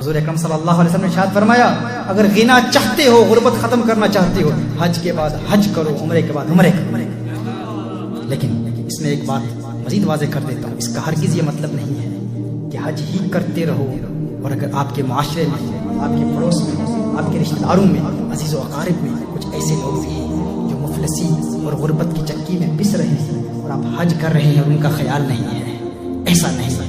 حضور اکرم صلی اللہ علیہ وسلم نے ارشاد فرمایا اگر غنا چاہتے ہو، غربت ختم کرنا چاہتے ہو، حج کے بعد حج کرو، عمرے کے بعد عمرے کرو۔ لیکن اس میں ایک بات مزید واضح کر دیتا ہوں، اس کا ہرگز یہ مطلب نہیں ہے کہ حج ہی کرتے رہو، اور اگر آپ کے معاشرے میں، آپ کے پڑوس میں، آپ کے رشتہ داروں میں، عزیز و اقارب میں کچھ ایسے لوگ بھی ہیں جو مفلسی اور غربت کی چکی میں پس رہے ہیں اور آپ حج کر رہے ہیں اور ان کا خیال نہیں ہے، ایسا نہیں ہے۔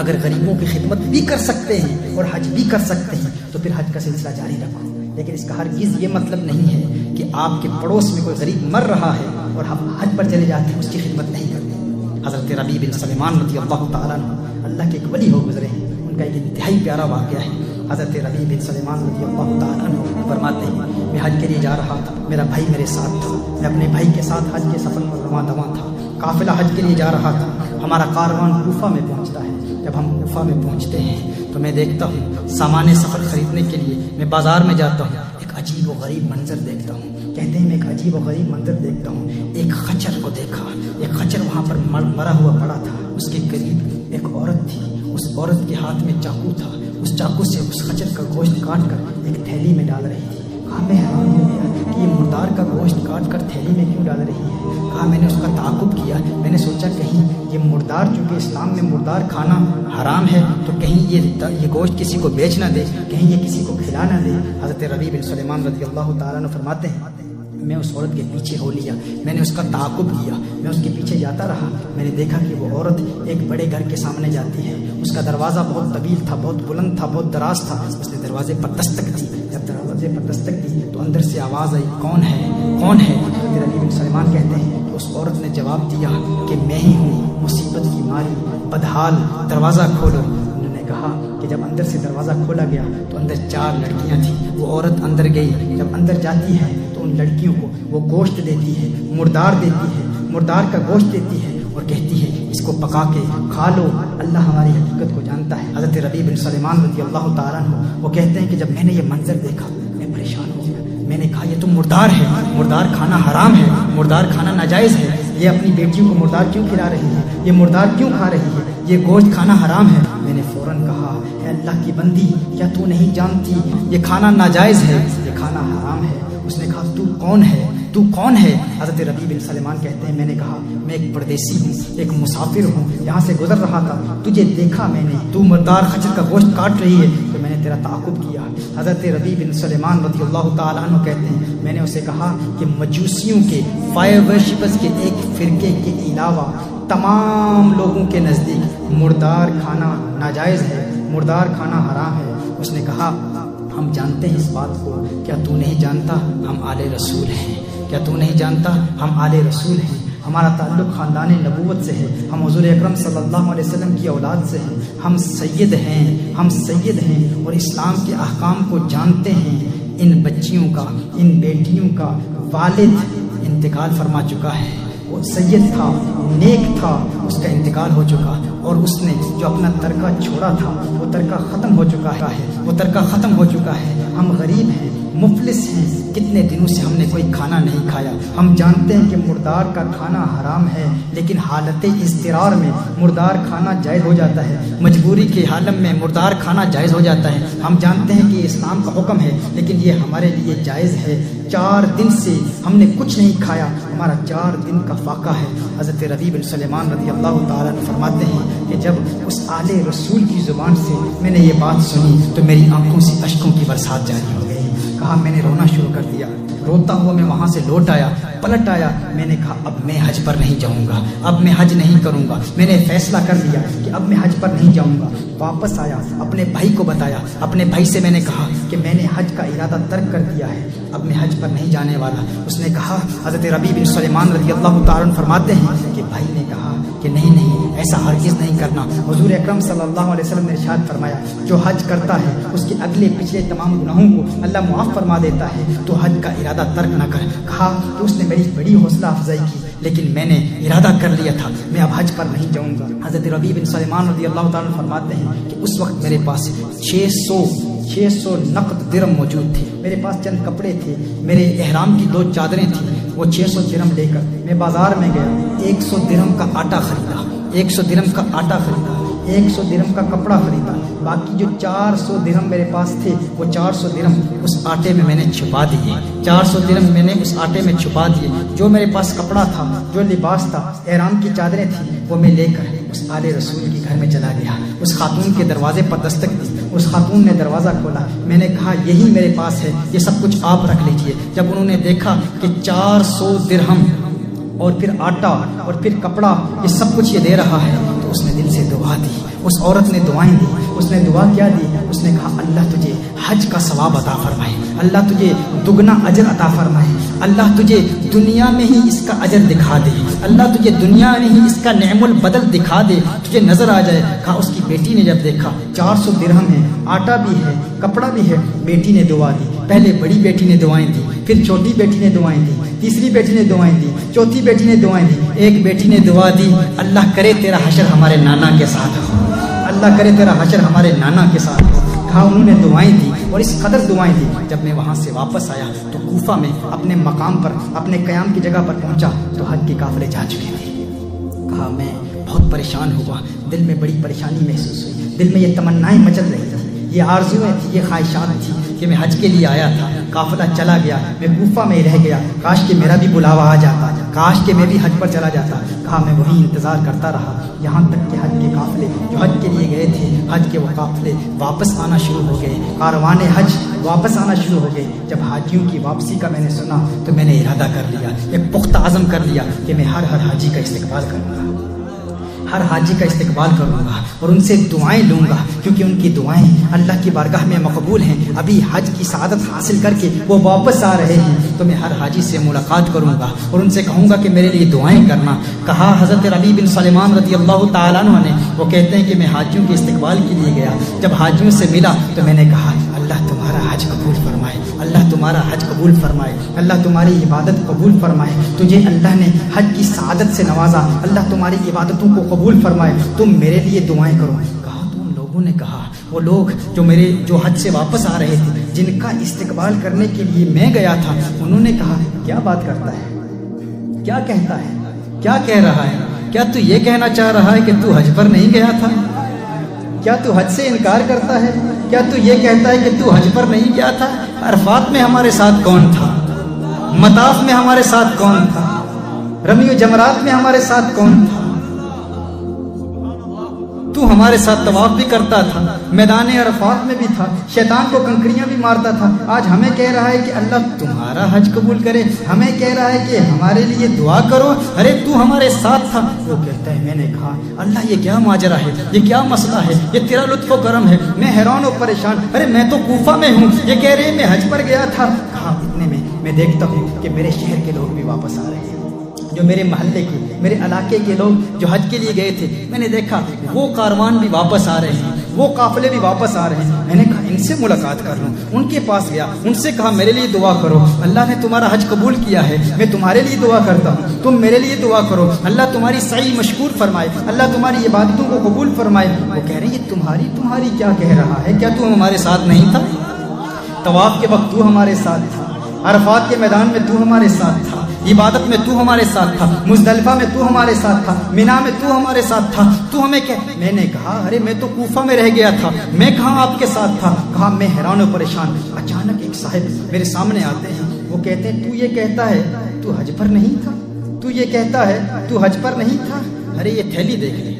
اگر غریبوں کی خدمت بھی کر سکتے ہیں اور حج بھی کر سکتے ہیں تو پھر حج کا سلسلہ جاری رکھو، لیکن اس کا ہرگز یہ مطلب نہیں ہے کہ آپ کے پڑوس میں کوئی غریب مر رہا ہے اور ہم حج پر چلے جاتے ہیں، اس کی خدمت نہیں کرتے۔ حضرت ربیع بن سلیمان رضی اللہ تعالیٰ عنہ اللہ کے ایک ولی ہو گزرے ہیں، ان کا ایک انتہائی پیارا واقعہ ہے۔ حضرت ربیع بن سلیمان رضی اللہ تعالیٰ عنہ فرماتے ہیں میں حج کے لیے جا رہا تھا، میرا بھائی میرے ساتھ تھا، میں اپنے بھائی کے ساتھ حج کے سفر پر رواں دواں تھا، قافلہ حج کے لیے جا رہا تھا، ہمارا کاروان کوفہ میں پہنچتا ہے۔ جب ہم کوفہ میں پہنچتے ہیں تو میں دیکھتا ہوں سامان سفر خریدنے کے لیے میں بازار میں جاتا ہوں، ایک عجیب و غریب منظر دیکھتا ہوں۔ کہتے ہیں میں ایک عجیب و غریب منظر دیکھتا ہوں، ایک خچر کو دیکھا، ایک خچر وہاں پر مرا ہوا پڑا تھا، اس کے قریب ایک عورت تھی، اس عورت کے ہاتھ میں چاقو تھا، اس چاقو سے اس خچر کا گوشت کاٹ کر ایک تھیلی میں ڈال رہی تھی۔ کہا میں حیران ہو گیا کہ یہ مردار کا گوشت کاٹ کر تھیلی میں کیوں ڈال رہی ہے۔ کہا میں نے اس کا تعاقب کیا، میں نے سوچا کہیں یہ مردار، چونکہ اسلام میں مردار کھانا حرام ہے تو کہیں یہ گوشت کسی کو بیچ نہ دے، کہیں یہ کسی کو کھلا نہ دے۔ حضرت ربیع بن سلیمان رضی اللہ تعالیٰ عنہ فرماتے ہیں میں اس عورت کے پیچھے ہو لیا، میں نے اس کا تعاقب کیا، میں اس کے پیچھے جاتا رہا، میں نے دیکھا کہ وہ عورت ایک بڑے گھر کے سامنے جاتی ہے، اس کا دروازہ بہت طویل تھا، بہت بلند تھا، بہت دراز تھا، اس نے دروازے پر دستک دی، جب دروازے پر دستک دی تو اندر سے آواز آئی کون ہے کون ہے؟ حضرت ربیع بن سلیمان کہتے ہیں کہ اس عورت نے جواب دیا کہ میں ہی ہوں، مصیبت کی ماری بدحال، دروازہ کھولو۔ انہوں نے کہا کہ جب اندر سے دروازہ کھولا گیا تو اندر 4 لڑکیاں تھیں، وہ عورت اندر گئی، جب اندر جاتی ہے تو ان لڑکیوں کو وہ گوشت دیتی ہے، مردار دیتی ہے، مردار کا گوشت دیتی ہے اور کہتی ہے اس کو پکا کے کھا لو، اللہ ہماری حقیقت کو جانتا ہے۔ حضرت ربیع بن سلیمان رضی اللہ تعالیٰ عنہ وہ کہتے ہیں کہ جب میں نے یہ منظر دیکھا میں پریشان ہو گیا، میں نے کہا یہ تو مردار ہے، مردار کھانا حرام ہے، مردار کھانا ناجائز ہے، یہ اپنی بیٹیوں کو مردار کیوں کھلا رہی ہے، یہ مردار کیوں کھا رہی ہے، یہ گوشت کھانا حرام ہے۔ میں نے فوراً کہا اے اللہ کی بندی کیا تو نہیں جانتی یہ کھانا ناجائز ہے، یہ کھانا حرام ہے؟ اس نے کہا تو کون ہے، تو کون ہے؟ حضرت ربیع بن سلیمان کہتے ہیں میں نے کہا میں ایک پردیسی ہوں، ایک مسافر ہوں، یہاں سے گزر رہا تھا، تجھے دیکھا میں نے، تو مردار خچر کا گوشت کاٹ رہی ہے تو میں نے تیرا تعاقب کیا۔ حضرت ربیع بن سلیمان رضی اللہ تعالیٰ عنہ کہتے ہیں میں نے اسے کہا کہ مجوسیوں کے فائر ورشپرز کے ایک فرقے کے علاوہ تمام لوگوں کے نزدیک مردار کھانا ناجائز ہے، مردار کھانا حرام ہے۔ اس نے کہا ہم جانتے ہیں اس بات کو، کیا تو نہیں جانتا ہم آل رسول ہیں، کیا تو نہیں جانتا ہم آل رسول ہیں، ہمارا تعلق خاندان نبوت سے ہے، ہم حضور اکرم صلی اللہ علیہ وسلم کی اولاد سے ہیں، ہم سید ہیں، ہم سید ہیں اور اسلام کے احکام کو جانتے ہیں۔ ان بچیوں کا، ان بیٹیوں کا والد انتقال فرما چکا ہے، وہ سید تھا، نیک تھا، اس کا انتقال ہو چکا، اور اس نے جو اپنا ترکہ چھوڑا تھا وہ ترکہ ختم ہو چکا ہے، وہ ترکہ ختم ہو چکا ہے۔ ہم غریب ہیں، مفلس ہیں، کتنے دنوں سے ہم نے کوئی کھانا نہیں کھایا۔ ہم جانتے ہیں کہ مردار کا کھانا حرام ہے، لیکن حالت اضطرار میں مردار کھانا جائز ہو جاتا ہے، مجبوری کے حالت میں مردار کھانا جائز ہو جاتا ہے۔ ہم جانتے ہیں کہ یہ اسلام کا حکم ہے، لیکن یہ ہمارے لیے جائز ہے۔ 4 دن سے ہم نے کچھ نہیں کھایا، ہمارا 4 دن کا فاقہ ہے۔ حضرت ربیع بن سلیمان رضی اللہ تعالیٰ عنہ فرماتے ہیں کہ جب اس آل رسول کی زبان سے میں نے یہ بات سنی تو میری آنکھوں سے اشکوں کی برسات جاری ہو گئی۔ کہا میں نے رونا شروع کر دیا، روتا ہوا میں وہاں سے لوٹ آیا، پلٹ آیا، میں نے کہا اب میں حج پر نہیں جاؤں گا، اب میں حج نہیں کروں گا، میں نے فیصلہ کر لیا کہ اب میں حج پر نہیں جاؤں گا۔ واپس آیا، اپنے بھائی کو بتایا، اپنے بھائی سے میں نے کہا کہ میں نے حج کا ارادہ ترک کر دیا ہے، اب میں حج پر نہیں جانے والا۔ اس نے کہا، حضرت ربیع بن سلیمان رضی اللہ تعالیٰ عنہ فرماتے ہیں کہ بھائی نے کہا کہ نہیں ایسا ہرگز نہیں کرنا۔ حضور اکرم صلی اللہ علیہ وسلم نے ارشاد فرمایا جو حج کرتا ہے اس کے اگلے پچھلے تمام گناہوں کو اللہ معاف فرما دیتا ہے، تو حج کا ارادہ ترک نہ کر۔ کہا کہ اس نے میری بڑی حوصلہ افزائی کی، لیکن میں نے ارادہ کر لیا تھا میں اب حج پر نہیں جاؤں گا۔ حضرت ربیع بن سلیمان رضی اللہ تعالیٰ عنہ فرماتے ہیں کہ اس وقت میرے پاس 600 نقد درہم موجود تھے، میرے پاس چند کپڑے تھے، میرے احرام کی 2 چادریں تھیں، وہ 600 درہم لے کر میں بازار میں گیا، 100 درہم کا آٹا خریدا، 100 درہم کا آٹا خریدا، 100 درہم کا کپڑا خریدا، باقی جو 400 درہم میرے پاس تھے وہ 400 درہم اس آٹے میں میں نے چھپا دیے، 400 درہم میں نے اس آٹے میں چھپا دیے۔ جو میرے پاس کپڑا تھا، جو لباس تھا، احرام کی چادریں تھیں، وہ میں لے کر اس آل رسول کے گھر میں چلا گیا۔ اس خاتون کے دروازے پر دستک دی، اس خاتون نے دروازہ کھولا، میں نے کہا یہی میرے پاس ہے، یہ سب کچھ آپ رکھ لیجئے۔ جب انہوں نے دیکھا کہ 400 درہم اور پھر آٹا اور پھر کپڑا یہ سب کچھ یہ دے رہا ہے، تو اس نے دل سے دعا دی۔ اس عورت نے دعائیں دی، اس نے دعا کیا دی، اس نے کہا اللہ تجھے حج کا ثواب عطا فرمائے، اللہ تجھے دگنا اجر عطا فرمائے، اللہ تجھے دنیا میں ہی اس کا اجر دکھا دے، اللہ تجھے دنیا میں ہی اس کا نعم البدل دکھا دے، تجھے نظر آ جائے۔ کہا اس کی بیٹی نے جب دیکھا 400 درہم ہے، آٹا بھی ہے، کپڑا بھی ہے، بیٹی نے دعا دی۔ پہلے بڑی بیٹی نے دعائیں دی، پھر چھوٹی بیٹی نے دعائیں دی، تیسری بیٹی نے دعائیں دی، چوتھی بیٹی نے دعائیں دی۔ ایک بیٹی نے دعا دی اللہ کرے تیرا حشر ہمارے نانا کے ساتھ ہو، اللہ کرے تیرا حشر ہمارے نانا کے ساتھ ہو۔ کہا انہوں نے دعائیں دی اور اس قدر دعائیں دی، جب میں وہاں سے واپس آیا تو کوفہ میں اپنے مقام پر، اپنے قیام کی جگہ پر پہنچا تو حج کے قافلے جا چکے تھے۔ کہا میں بہت پریشان ہوا، دل میں بڑی پریشانی محسوس ہوئی، دل میں یہ تمنائیں مچل رہی تھی، یہ آرزویں تھی، یہ خواہشات تھی کہ میں حج کے لیے آیا تھا، قافلہ چلا گیا، میں کوفہ میں ہی رہ گیا، کاش کہ میرا بھی بلاوا آ جاتا، کاش کہ میں بھی حج پر چلا جاتا۔ کہا میں وہیں انتظار کرتا رہا یہاں تک کہ حج کے قافلے جو حج کے لیے گئے تھے، حج کے وہ قافلے واپس آنا شروع ہو گئے، کاروان حج واپس آنا شروع ہو گئے۔ جب حاجیوں کی واپسی کا میں نے سنا تو میں نے ارادہ کر لیا، ایک پختہ عزم کر لیا کہ میں ہر حاجی کا استقبال کروں گا، ہر حاجی کا استقبال کروں گا اور ان سے دعائیں لوں گا، کیونکہ ان کی دعائیں اللہ کی بارگاہ میں مقبول ہیں۔ ابھی حج کی سعادت حاصل کر کے وہ واپس آ رہے ہیں، تو میں ہر حاجی سے ملاقات کروں گا اور ان سے کہوں گا کہ میرے لیے دعائیں کرنا۔ کہا حضرت ربیع بن سلیمان رضی اللہ تعالیٰ عنہ نے، وہ کہتے ہیں کہ میں حاجیوں کے استقبال کے لیے گیا، جب حاجیوں سے ملا تو میں نے کہا اللہ تمہارا حج قبول فرمائے، اللہ تمہارا حج قبول فرمائے، اللہ تمہاری عبادت قبول فرمائے، تجھے اللہ نے حج کی سعادت سے نوازا، اللہ تمہاری عبادتوں کو قبول فرمائے، تم میرے لیے دعائیں کرو۔ کہا تو ان لوگوں نے کہا، وہ لوگ جو حج سے واپس آ رہے تھے، جن کا استقبال کرنے کے لیے میں گیا تھا، انہوں نے کہا کیا بات کرتا ہے، کیا کہتا ہے، کیا کہہ رہا ہے، کیا تو یہ کہنا چاہ رہا ہے کہ تو حج پر نہیں گیا تھا، کیا تو حج سے انکار کرتا ہے، کیا تو یہ کہتا ہے کہ تو حج پر نہیں گیا تھا؟ عرفات میں ہمارے ساتھ کون تھا، مطاف میں ہمارے ساتھ کون تھا، رمی و جمرات میں ہمارے ساتھ کون تھا، تو ہمارے ساتھ طواف بھی کرتا تھا، میدان عرفات میں بھی تھا، شیطان کو کنکریاں بھی مارتا تھا، آج ہمیں کہہ رہا ہے کہ اللہ تمہارا حج قبول کرے، ہمیں کہہ رہا ہے کہ ہمارے لیے دعا کرو، ارے تو ہمارے ساتھ تھا۔ وہ کہتا ہے میں نے کہا اللہ یہ کیا ماجرا ہے، یہ کیا مسئلہ ہے، یہ تیرا لطف و کرم ہے، میں حیران و پریشان، ارے میں تو کوفہ میں ہوں، یہ کہہ رہے میں حج پر گیا تھا۔ کہا اتنے میں دیکھتا ہوں کہ میرے شہر کے لوگ بھی واپس آ رہے ہیں، جو میرے محلے کے، میرے علاقے کے لوگ جو حج کے لیے گئے تھے، میں نے دیکھا وہ کاروان بھی واپس آ رہے ہیں، وہ قافلے بھی واپس آ رہے ہیں۔ میں نے کہا ان سے ملاقات کر لوں، ان کے پاس گیا، ان سے کہا میرے لیے دعا کرو، اللہ نے تمہارا حج قبول کیا ہے، میں تمہارے لیے دعا کرتا ہوں، تم میرے لیے دعا کرو، اللہ تمہاری سعی مشکور فرمائے، اللہ تمہاری عبادتوں کو قبول فرمائے۔ وہ کہہ رہے یہ تمہاری کیا کہہ رہا ہے، کیا تو ہمارے ساتھ نہیں تھا؟ طواف کے وقت تو ہمارے ساتھ تھا، عرفات کے میدان میں تو ہمارے ساتھ تھا، عبادت میں تو ہمارے ساتھ تھا، مزدلفہ میں تو ہمارے ساتھ تھا، مینا میں تو ہمارے ساتھ تھا، تو ہمیں میں نے کہا ارے میں تو کوفہ میں رہ گیا تھا، میں کہاں آپ کے ساتھ تھا؟ کہا میں حیران و پریشان۔ اچانک ایک صاحب میرے سامنے آتے ہیں، وہ کہتے ہیں تو یہ کہتا ہے تو حج پر نہیں تھا، تو یہ کہتا ہے تو حج پر نہیں تھا، ارے یہ تھیلی دیکھ لے،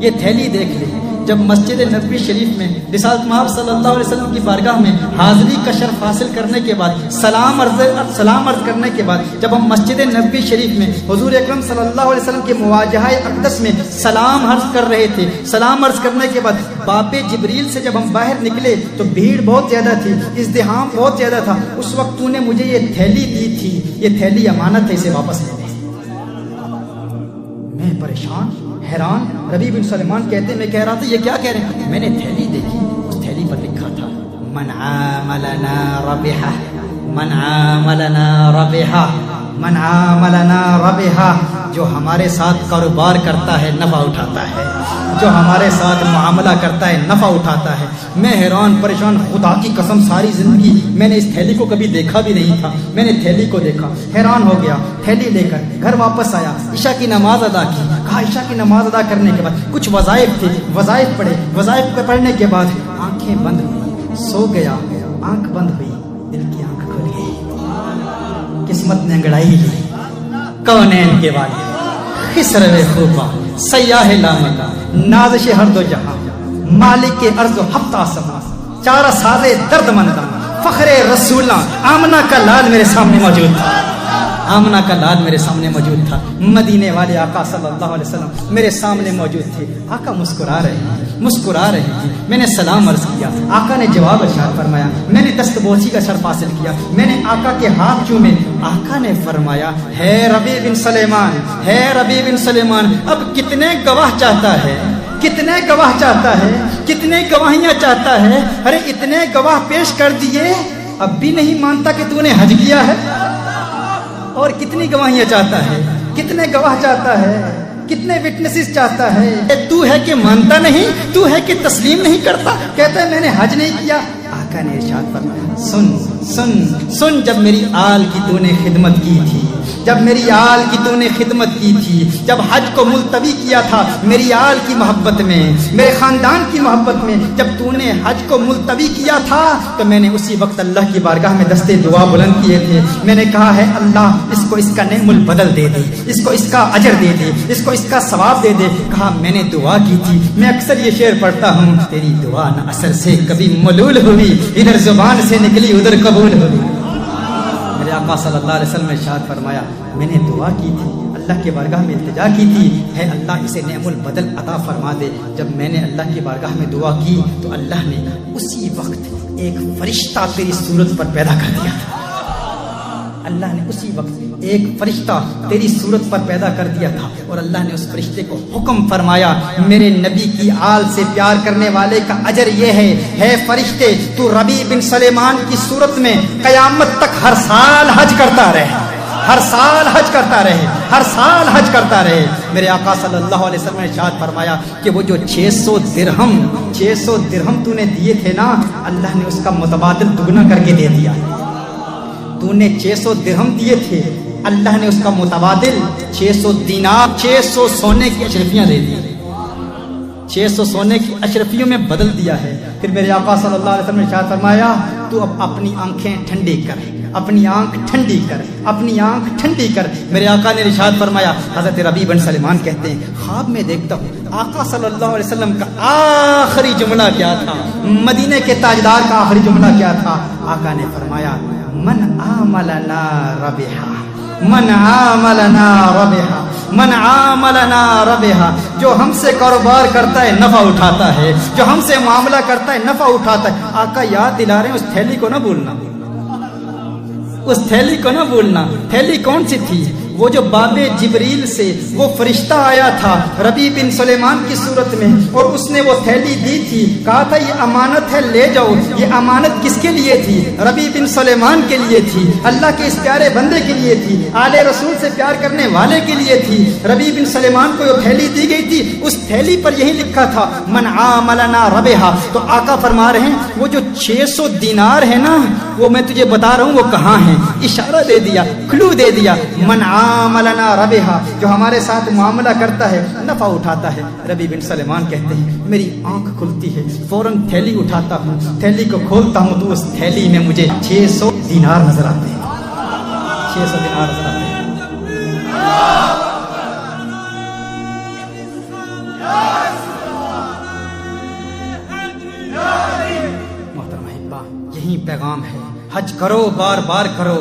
یہ تھیلی دیکھ لے۔ جب مسجد نبوی شریف میں رسالت مآب صلی اللہ علیہ وسلم کی بارگاہ میں حاضری کا شرف حاصل کرنے کے بعد، سلام عرض کرنے کے بعد، جب ہم مسجد نبوی شریف میں حضور اکرم صلی اللہ علیہ وسلم کے مواجہہ اقدس میں سلام عرض کر رہے تھے، سلام عرض کرنے کے بعد باب جبریل سے جب ہم باہر نکلے تو بھیڑ بہت زیادہ تھی، ازدحام بہت زیادہ تھا، اس وقت تو نے مجھے یہ تھیلی دی تھی، یہ تھیلی امانت ہے، اسے واپس لے لے۔ میں پریشان حیران، ربیع بن سلیمان کہتے ہیں میں کہہ رہا تھا یہ کیا کہہ رہے ہیں؟ میں نے تھیلی دیکھی، اس تھیلی پر لکھا تھا من عاملنا ربحا، من عاملنا ربحا، من عاملنا ربحا، جو ہمارے ساتھ کاروبار کرتا ہے نفع اٹھاتا ہے، جو ہمارے ساتھ معاملہ کرتا ہے نفع اٹھاتا ہے۔ میں حیران پریشان، خدا کی قسم ساری زندگی میں نے اس تھیلی کو کبھی دیکھا بھی نہیں تھا، میں نے تھیلی کو دیکھا، حیران ہو گیا، تھیلی لے کر گھر واپس آیا، عشاء کی نماز ادا کی، کہا عشاء کی نماز ادا کرنے کے بعد کچھ وظائف تھے، وظائف پڑھے، وظائف کو پڑھنے کے بعد آنکھیں بند ہوئی، سو گیا، آنکھ بند ہوئی، دل کی آنکھ کھل گئی، قسمت نے انگڑائی لی، کونین کے والے خسرو خوبا سیاہ لامکا نازش ہر دو جہاں مالک کے ارض و ہفتہ سما چارہ سازے درد مندہ فخر رسولہ آمنہ کا لال میرے سامنے موجود تھا، آمنہ کا لال میرے سامنے موجود تھا، مدینے والے آقا صلی اللہ علیہ وسلم میرے سامنے موجود تھے، آقا مسکرا رہے ہیں، میں نے سلام عرض کیا، آقا نے جواب ارشاد فرمایا، میں نے دستبوسی کا شرف حاصل کیا، میں نے آقا کے ہاتھ چومے، آقا نے فرمایا ہے ربیع بن سلیمان، ہے ربیع بن سلیمان، اب کتنے گواہ چاہتا ہے، کتنے گواہ چاہتا ہے، کتنے گواہیاں چاہتا ہے، ارے اتنے گواہ پیش کر دیے اب بھی نہیں مانتا کہ تو نے حج کیا ہے، اور کتنی گواہیاں چاہتا ہے، کتنے گواہ چاہتا ہے، کتنے وٹنسز چاہتا ہے، تو ہے کہ مانتا نہیں، تو ہے کہ تسلیم نہیں کرتا، کہتا ہے میں نے حج نہیں کیا۔ آقا نے ارشاد فرمایا سن سن سن، جب میری آل کی تو نے خدمت کی تھی، جب میری آل کی تو نے خدمت کی تھی، جب حج کو ملتوی کیا تھا میری آل کی محبت میں، میرے خاندان کی محبت میں، جب تو نے حج کو ملتوی کیا تھا تو میں نے اسی وقت اللہ کی بارگاہ میں دستے دعا بلند کیے تھے، میں نے کہا ہے اللہ اس کو اس کا نعم البدل دے دے، اس کو اس کا اجر دے دے، اس کو اس کا ثواب دے دے۔ کہا میں نے دعا کی تھی، میں اکثر یہ شعر پڑھتا ہوں، تیری دعا نہ اثر سے کبھی ملول ہوئی، ادھر زبان سے نکلی ادھر قبول ہوئی۔ میرے آقا صلی اللہ علیہ وسلم نے ارشاد فرمایا میں نے دعا کی تھی، اللہ کی بارگاہ میں التجا کی تھی، ہے اللہ اسے نعم البدل عطا فرما دے۔ جب میں نے اللہ کی بارگاہ میں دعا کی تو اللہ نے اسی وقت ایک فرشتہ تیری صورت پر پیدا کر دیا تھا، اللہ نے اسی وقت ایک فرشتہ تیری صورت پر پیدا کر دیا تھا، اور اللہ نے اس فرشتے کو حکم فرمایا میرے نبی کی آل سے پیار کرنے والے کا اجر یہ ہے فرشتے تو ربیع بن سلیمان کی صورت میں قیامت تک ہر سال حج کرتا رہے، ہر سال حج کرتا رہے، ہر سال حج کرتا رہے۔ میرے آقا صلی اللہ علیہ وسلم نے ارشاد فرمایا کہ وہ جو 600 درہم تو نے دیے تھے نا، اللہ نے اس کا متبادل دگنا کر کے دے دیا۔ تو نے 600 درہم دیے تھے، اللہ نے اس کا متبادل 600 دینار، 600 سونے کی اشرفیاں دے دی، 600 سونے کی اشرفیوں میں بدل دیا ہے۔ پھر میرے آقا صلی اللہ علیہ وسلم نے ارشاد فرمایا تو اب اپنی آنکھیں ٹھنڈی کر، اپنی آنکھ ٹھنڈی کر، اپنی آنکھ ٹھنڈی کر۔ میرے آقا نے ارشاد فرمایا، حضرت ربیع بن سلیمان کہتے ہیں خواب میں دیکھتا ہوں آقا صلی اللہ علیہ وسلم کا آخری جملہ کیا تھا، مدینے کے تاجدار کا آخری جملہ کیا تھا؟ آقا نے فرمایا من عاملنا ربحا، من عاملنا ربحا، من عاملنا ربحا، جو ہم سے کاروبار کرتا ہے نفع اٹھاتا ہے، جو ہم سے معاملہ کرتا ہے نفع اٹھاتا ہے۔ آقا یاد دلا رہے ہیں اس تھیلی کو نہ بھولنا، اس تھیلی کو نہ بھولنا۔ تھیلی کون سی تھی؟ وہ جو باب جبریل سے وہ فرشتہ آیا تھا ربیع بن سلیمان کی صورت میں، اور اس نے وہ تھیلی دی تھی، کہا تھا یہ امانت ہے لے جاؤ۔ یہ امانت کس کے لیے تھی؟ ربیع بن سلیمان کے لیے تھی، اللہ کے اس پیارے بندے کے لیے تھی، آل رسول سے پیار کرنے والے کے لیے تھی۔ ربیع بن سلیمان کو جو تھیلی دی گئی تھی اس تھیلی پر یہی لکھا تھا من عاملنا ربحا۔ تو آقا فرما رہے ہیں وہ جو 600 دینار ہے نا، وہ میں تجھے بتا رہا ہوں وہ کہاں ہیں، اشارہ دے دیا، کلو دے دیا، من عاملنا ربحا، جو ہمارے ساتھ معاملہ کرتا ہے نفع اٹھاتا ہے۔ ربیع بن سلیمان کہتے ہیں میری آنکھ کھلتی ہے، فوراً تھیلی اٹھاتا ہوں، تھیلی کو کھولتا ہوں تو اس تھیلی میں مجھے 600 دینار نظر آتے ہیں، 600 دینار نظر آتے ہیں۔ محترم احبا، یہی پیغام ہے، حج کرو بار بار کرو۔